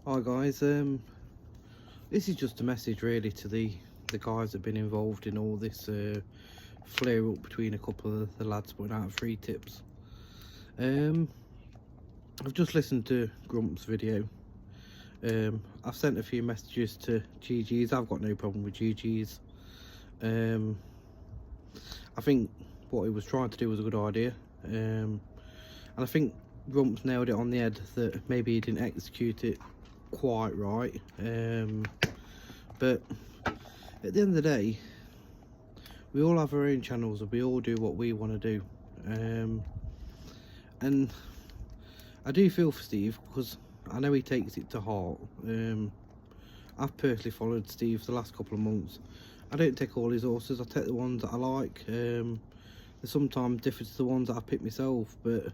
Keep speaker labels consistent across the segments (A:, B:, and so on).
A: Hi guys, this is just a message really to the guys that have been involved in all this flare up between a couple of the lads putting out free tips. I've just listened to Grump's video. I've sent a few messages to GG's. I've got no problem with GG's. I think what he was trying to do was a good idea, and I think Grump's nailed it on the head that maybe he didn't execute it quite right, but at the end of the day we all have our own channels and we all do what we want to do, and I do feel for Steve because I know he takes it to heart. I've personally followed Steve the last couple of months. I don't take all his horses, I take the ones that I like. They sometimes differ to the ones that I pick myself, but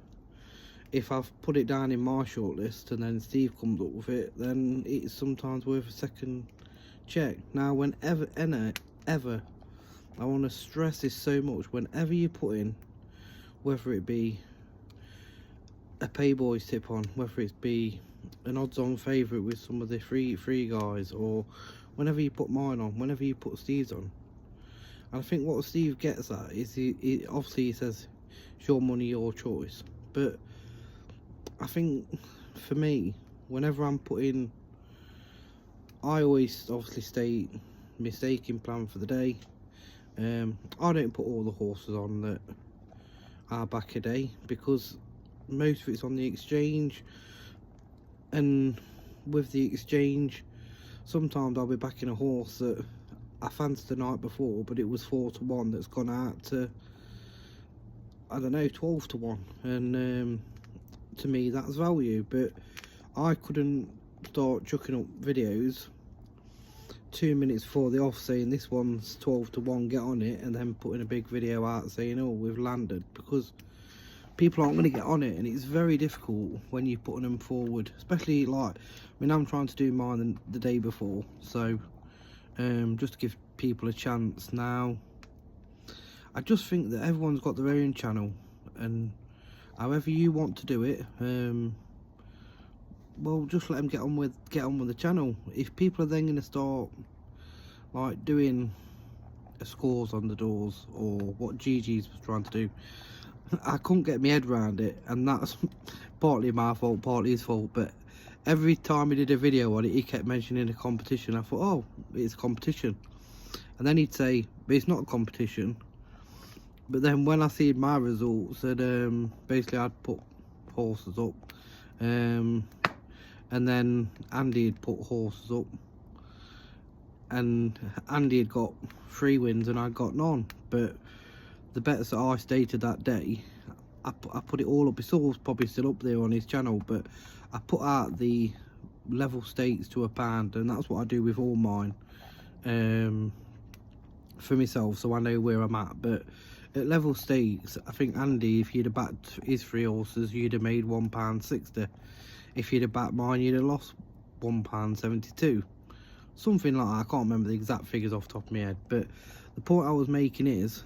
A: if I've put it down in my shortlist and then Steve comes up with it, then it's sometimes worth a second check. Now, whenever, ever, I want to stress this so much, whenever you put in, whether it be a Payboys tip on, whether it be an odds-on favourite with some of the free guys, or whenever you put mine on, whenever you put Steve's on, and I think what Steve gets at is he obviously he says it's your money, your choice, but I think for me, whenever I'm putting, I always obviously state my staking plan for the day. I don't put all the horses on that are back a day because most of it's on the exchange, and with the exchange sometimes I'll be backing a horse that I fancied the night before, but it was 4 to 1 that's gone out to, I don't know, 12 to 1, and to me that's value. But I couldn't start chucking up videos 2 minutes before the off saying this one's 12 to 1, get on it, and then putting a big video out saying, oh, we've landed, because people aren't going to get on it, and it's very difficult when you're putting them forward, especially like, I mean, I'm trying to do mine the day before, so just to give people a chance. Now, I just think that everyone's got their own channel, and however you want to do it, well, just let them get on with the channel. If people are then going to start like doing scores on the doors, or what GG's was trying to do, I couldn't get my head around it, and that's partly my fault, partly his fault. But every time he did a video on it, he kept mentioning a competition. I thought, oh, it's a competition, and then he'd say, but it's not a competition. But then when I see my results, that basically I'd put horses up, and then Andy had put horses up, and Andy had got 3 wins and I got none. But the bets that I stated that day, I put it all up. It's all probably still up there on his channel, but I put out the level stakes to £1, and that's what I do with all mine, for myself, so I know where I'm at. But at level stakes, I think Andy, if you'd have backed his 3 horses, you'd have made £1.60. If you'd have backed mine, you'd have lost £1.72, something like that. I can't remember the exact figures off the top of my head, but the point I was making is,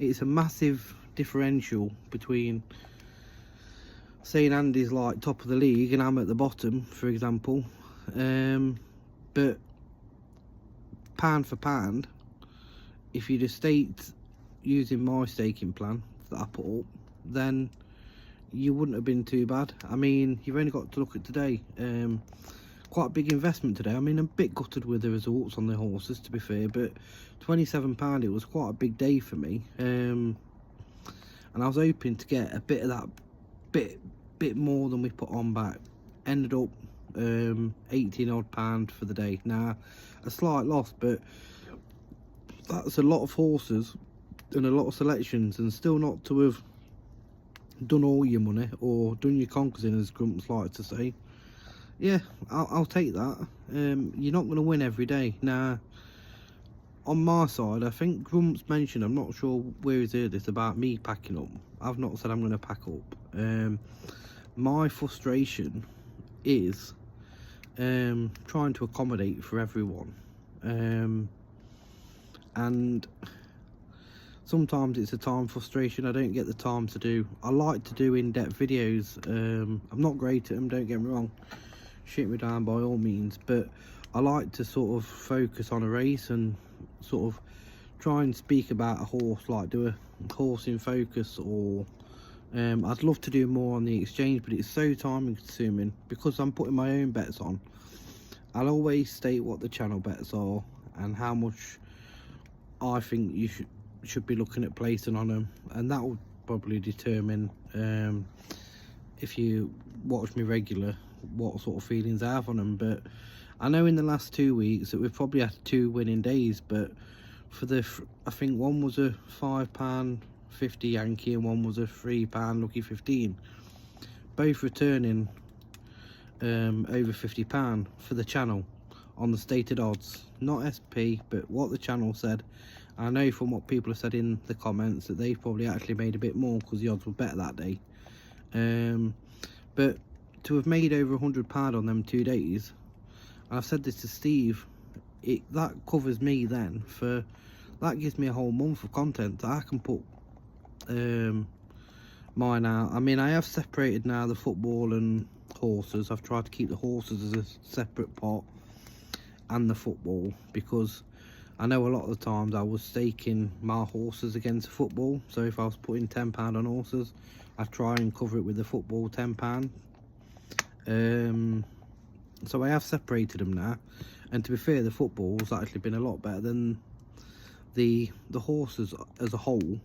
A: it's a massive differential between saying Andy's like top of the league and I'm at the bottom, for example, but pound for pound, if you'd have staked using my staking plan that I put up, then you wouldn't have been too bad. I mean, you've only got to look at today. Quite a big investment today. I mean, I'm a bit gutted with the results on the horses, to be fair, but £27, it was quite a big day for me, and I was hoping to get a bit of that bit more than we put on back. Ended up 18 odd pound for the day. Now, a slight loss, but that's a lot of horses and a lot of selections, and still not to have done all your money or done your conkers in, as Grumps like to say. Yeah, I'll take that. You're not going to win every day. Now, on my side, I think Grumps mentioned, I'm not sure where he's heard this, about me packing up. I've not said I'm going to pack up. My frustration is trying to accommodate for everyone, and sometimes it's a time frustration. I don't get the time to do. I like to do in-depth videos. I'm not great at them, don't get me wrong. shoot me down by all means, but I like to sort of focus on a race and sort of try and speak about a horse, like do a horse in focus, or I'd love to do more on the exchange, but it's so time consuming because I'm putting my own bets on. I'll always state what the channel bets are and how much I think you should be looking at placing on them, and that will probably determine if you watch me regular what sort of feelings I have on them. But I know in the last 2 weeks that we've probably had 2 winning days, but for the I think one was a £5.50 Yankee and one was a £3 Lucky 15, both returning over £50 for the channel on the stated odds, not SP, but what the channel said. I know from what people have said in the comments that they probably actually made a bit more because the odds were better that day. But to have made over £100 on them 2 days, and I've said this to Steve, that covers me then for, that gives me a whole month of content that I can put mine out. I mean, I have separated now the football and horses. I've tried to keep the horses as a separate pot and the football, because I know a lot of the times I was staking my horses against the football. So if I was putting £10 on horses, I'd try and cover it with the football £10. So I have separated them now, and to be fair, the football's actually been a lot better than the horses as a whole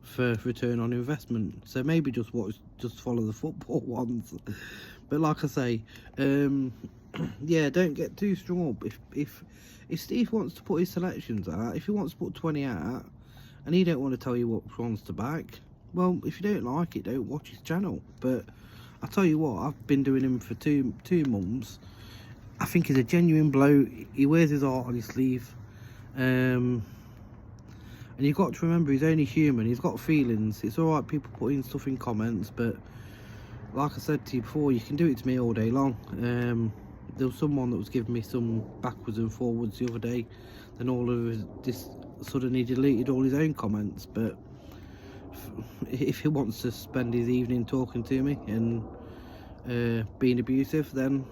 A: for return on investment. So maybe just follow the football ones. But like I say, yeah, don't get too strong up. If Steve wants to put his selections out, if he wants to put 20 out and he don't want to tell you what ones to back, well, if you don't like it, don't watch his channel. But I tell you what, I've been doing him for two months. I think he's a genuine bloke. He wears his heart on his sleeve. And you've got to remember, he's only human. He's got feelings. It's all right people putting stuff in comments, but like I said to you before, you can do it to me all day long. There was someone that was giving me some backwards and forwards the other day, then all of this suddenly deleted all his own comments. But if he wants to spend his evening talking to me and being abusive, then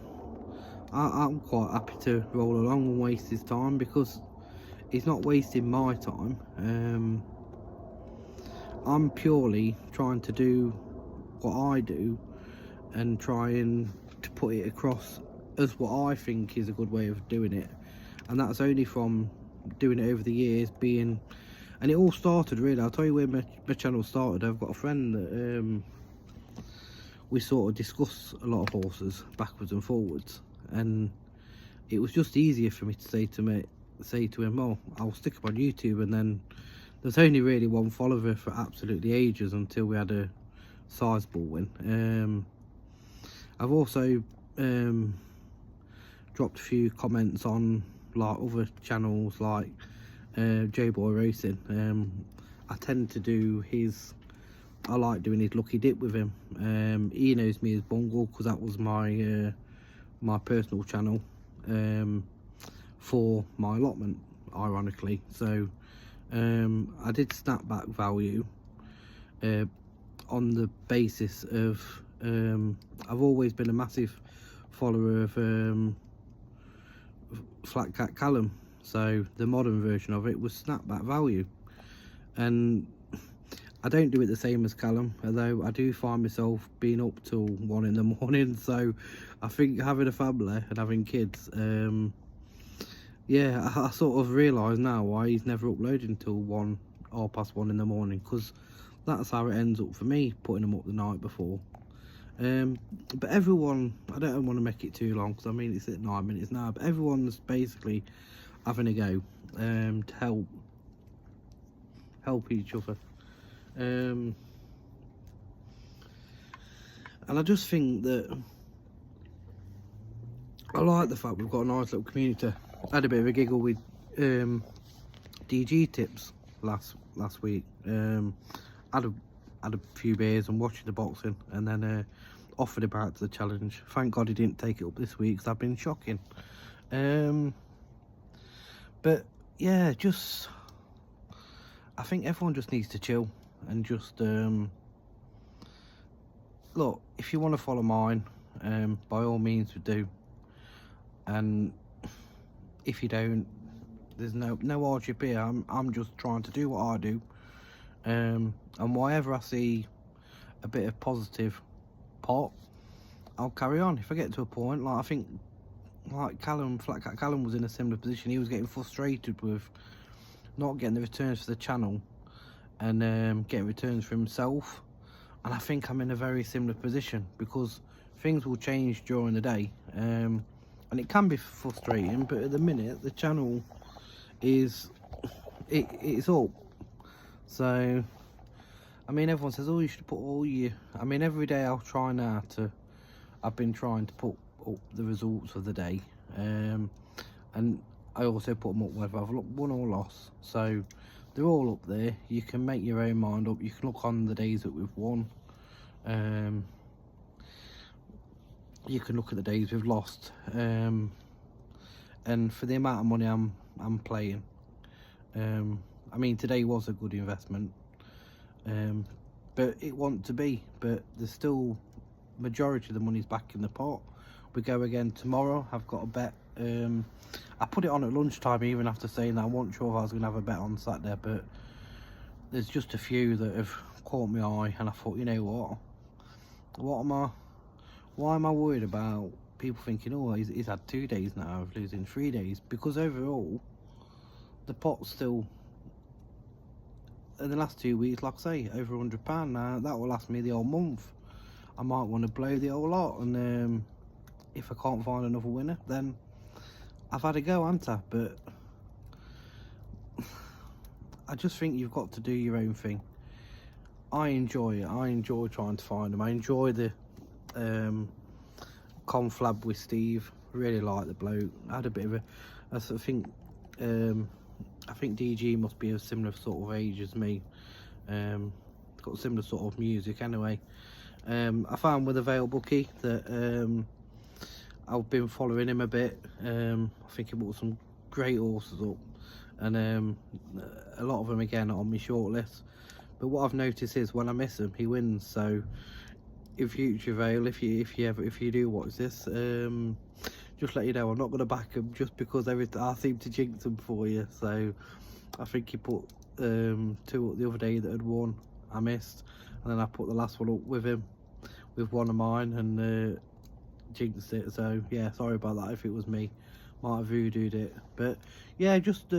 A: I'm quite happy to roll along and waste his time, because he's not wasting my time. I'm purely trying to do what I do and trying to put it across as what I think is a good way of doing it, and that's only from doing it over the years, and it all started really. I'll tell you where my channel started. I've got a friend that we sort of discuss a lot of horses backwards and forwards, and it was just easier for me to say to him, well, I'll stick him on YouTube. And then there's only really one follower for absolutely ages until we had a sizable win. I've also dropped a few comments on like other channels like J-Boy Racing. I tend to do I like doing his lucky dip with him. He knows me as Bungle because that was my my personal channel for my allotment, ironically. So I did snapback value on the basis of I've always been a massive follower of Flat Cat Callum, so the modern version of it was snapback value. And I don't do it the same as Callum, although I do find myself being up till 1 in the morning. So I think having a family and having kids, yeah, I sort of realise now why he's never uploading until 1 or past 1 in the morning, because that's how it ends up for me, putting them up the night before. But everyone, I don't want to make it too long because I mean it's at 9 minutes now, but everyone's basically having a go to help each other. And I just think that I like the fact we've got a nice little community. I had a bit of a giggle with DG tips last week. Had a few beers and watching the boxing, and then offered him out to the challenge. Thank God he didn't take it up this week because I've been shocking. But yeah, just I think everyone just needs to chill and just look, if you want to follow mine, by all means we do. And if you don't, there's no hardship here. I'm just trying to do what I do, and wherever I see a bit of positive pot, I'll carry on. If I get to a point, like I think, like Flat Cat Callum was in a similar position. He was getting frustrated with not getting the returns for the channel and getting returns for himself. And I think I'm in a very similar position, because things will change during the day, and it can be frustrating. But at the minute, the channel is it's up. So I mean, everyone says, oh, you should put all your, I mean, every day I'll try now to, I've been trying to put up the results of the day, and I also put them up whether I've won or lost. So they're all up there. You can make your own mind up. You can look on the days that we've won. You can look at the days we've lost. And for the amount of money I'm playing, I mean, today was a good investment. But it wasn't to be. But there's still, majority of the money's back in the pot. We go again tomorrow. I've got a bet. I put it on at lunchtime, even after saying that I wasn't sure if I was going to have a bet on Saturday, but there's just a few that have caught my eye, and I thought, you know why am I worried about people thinking, oh, he's had 2 days now of losing 3 days? Because overall, the pot's still, in the last 2 weeks, like I say, over £100 now. That will last me the whole month. I might want to blow the whole lot, and if I can't find another winner, then I've had a go, haven't I? But I just think you've got to do your own thing. I enjoy it. I enjoy trying to find them. I enjoy the conflab with Steve. Really like the bloke. I had a bit of a, I think DG must be a similar sort of age as me. Got similar sort of music anyway. I found with a Vale bookie that I've been following him a bit. I think he brought some great horses up, and a lot of them again are on my shortlist. But what I've noticed is when I miss him, he wins. So in future, Vale, if you do watch this, just let you know I'm not going to back him just because I seem to jinx them for you. So I think he put 2 up the other day that had won. I missed, and then I put the last one up with him, with one of mine, and jinxed it. So yeah, sorry about that if it was me. Might have voodooed it. But yeah, just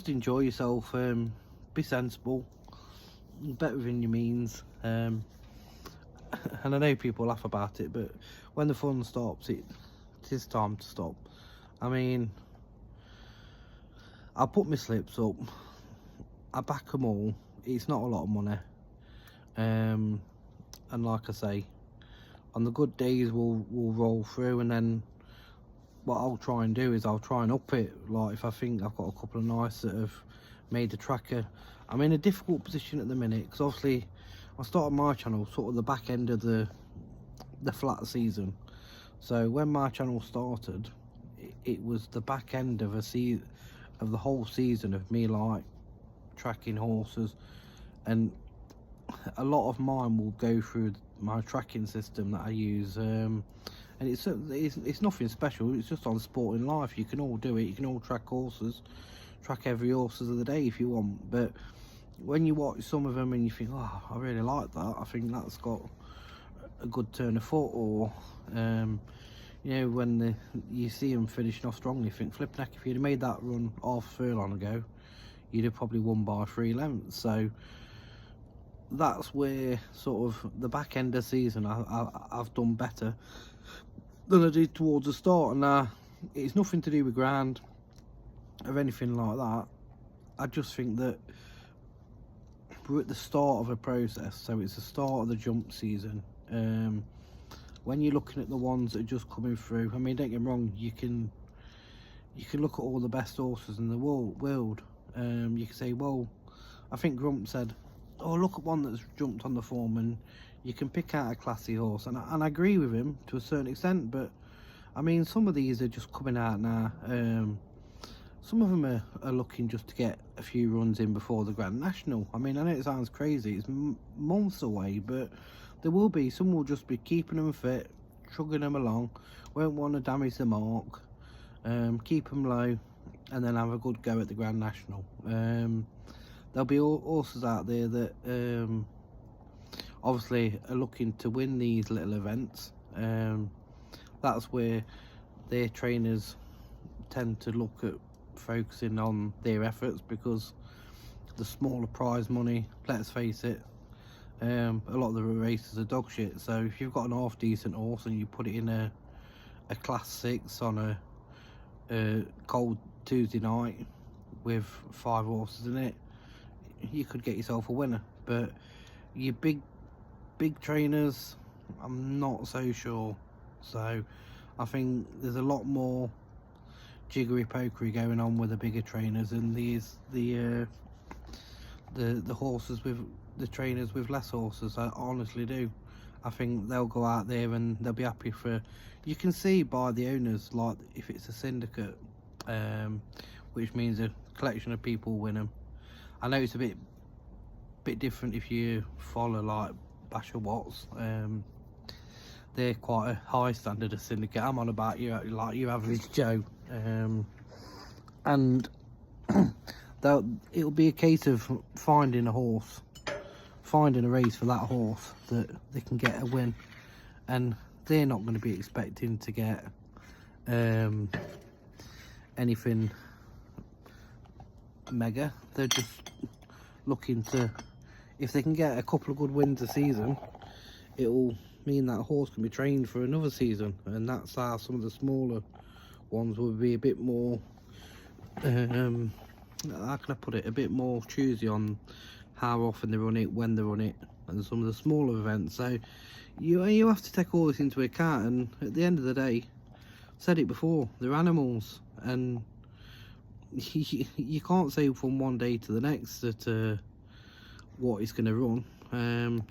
A: enjoy yourself. Be sensible, bet within your means. And I know people laugh about it, but when the fun stops, it is time to stop. I mean, I put my slips up, I back them all. It's not a lot of money, and like I say, on the good days we'll roll through, and then what I'll try and do is I'll try and up it. Like if I think I've got a couple of nice that have made the tracker. I'm in a difficult position at the minute, because obviously I started my channel sort of the back end of the flat season. So when my channel started, it was the back end of the whole season of me like tracking horses, and a lot of mine will go through my tracking system that I use, and it's nothing special. It's just on Sporting Life. You can all do it. You can all track horses, track every horses of the day if you want. But when you watch some of them and you think, oh, I really like that, I think that's got a good turn of foot, or you know, when you see them finishing off strongly, you think, flipping heck, if you'd have made that run half a furlong ago, you'd have probably won by 3 lengths. So that's where sort of the back end of the season I've done better than I did towards the start. And it's nothing to do with ground or anything like that. I just think that we're at the start of a process, so it's the start of the jump season. When you're looking at the ones that are just coming through, I mean, don't get me wrong, you can look at all the best horses in the world. You can say, well, I think Grump said, oh, look at one that's jumped on the form, and you can pick out a classy horse, and I agree with him to a certain extent. But I mean, some of these are just coming out now. Some of them are looking just to get a few runs in before the Grand National. I mean, I know it sounds crazy, it's months away, but There will be some will just be keeping them fit, chugging them along, won't want to damage the mark, keep them low, and then have a good go at the Grand National. There'll be horses out there that obviously are looking to win these little events. That's where their trainers tend to look at focusing on their efforts, because the smaller prize money, let's face it, a lot of the races are dog shit. So if you've got an half decent horse and you put it in a class 6 on a cold Tuesday night with 5 horses in it, you could get yourself a winner. But your big trainers, I'm not so sure. So I think there's a lot more jiggery pokery going on with the bigger trainers, and the horses with the trainers with less horses. I honestly do. I think they'll go out there and they'll be happy for. You can see by the owners, like if it's a syndicate, which means a collection of people win them. I know it's a bit different if you follow like Basher Watts. They're quite a high standard of syndicate. I'm on about your average Joe, and it'll be a case of finding a race for that horse that they can get a win, and they're not going to be expecting to get anything mega. They're just looking to, if they can get a couple of good wins a season, it'll mean that horse can be trained for another season. And that's how some of the smaller ones will be a bit more how can I put it, a bit more choosy on how often they run it, when they run it, and some of the smaller events. So you have to take all this into account, and at the end of the day, I've said it before, they're animals, and you can't say from one day to the next that what it's going to run.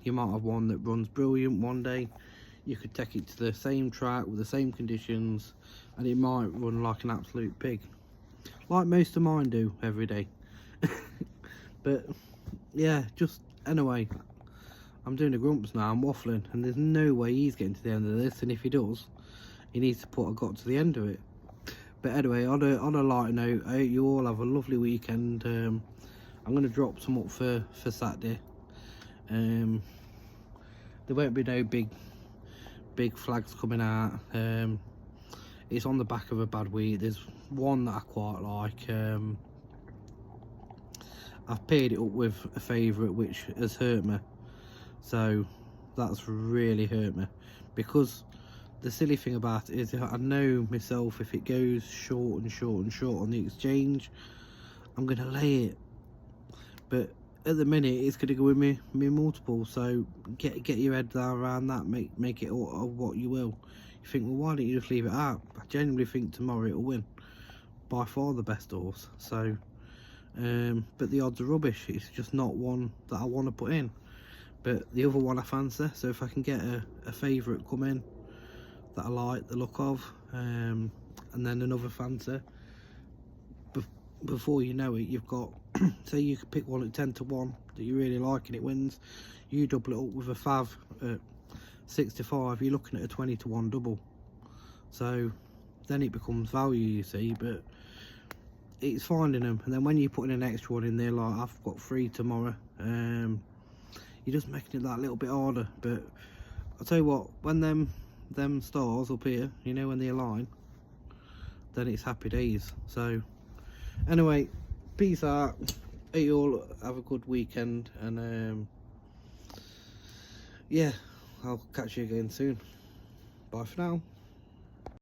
A: You might have one that runs brilliant one day, you could take it to the same track with the same conditions, and it might run like an absolute pig, like most of mine do every day. But yeah, just anyway, I'm doing the grumps now, I'm waffling, and there's no way he's getting to the end of this, and if he does, he needs to put a got to the end of it. But anyway, on a lighter note, I hope you all have a lovely weekend. I'm going to drop some up for Saturday. There won't be no big flags coming out. It's on the back of a bad week. There's one that I quite like. I've paired it up with a favourite which has hurt me, so that's really hurt me, because the silly thing about it is I know myself, if it goes short and short and short on the exchange, I'm going to lay it. But at the minute it's going to go with me multiple, so get your head down around that, make it what you will. You think, well, why don't you just leave it out? I genuinely think tomorrow it'll win, by far the best horse. So but the odds are rubbish, it's just not one that I want to put in. But the other one I fancy, so if I can get a favourite come in that I like the look of, and then another fancy, before you know it, you've got say you could pick one at 10 to 1 that you really like and it wins, you double it up with a fav at 6 to 5, you're looking at a 20 to 1 double. So then it becomes value, you see. But it's finding them, and then when you're putting an extra one in there, like I've got 3 tomorrow, you're just making it that little bit harder. But I'll tell you what, when them stars up here, you know, when they align, then it's happy days. So anyway, peace out, you all have a good weekend, and yeah, I'll catch you again soon. Bye for now.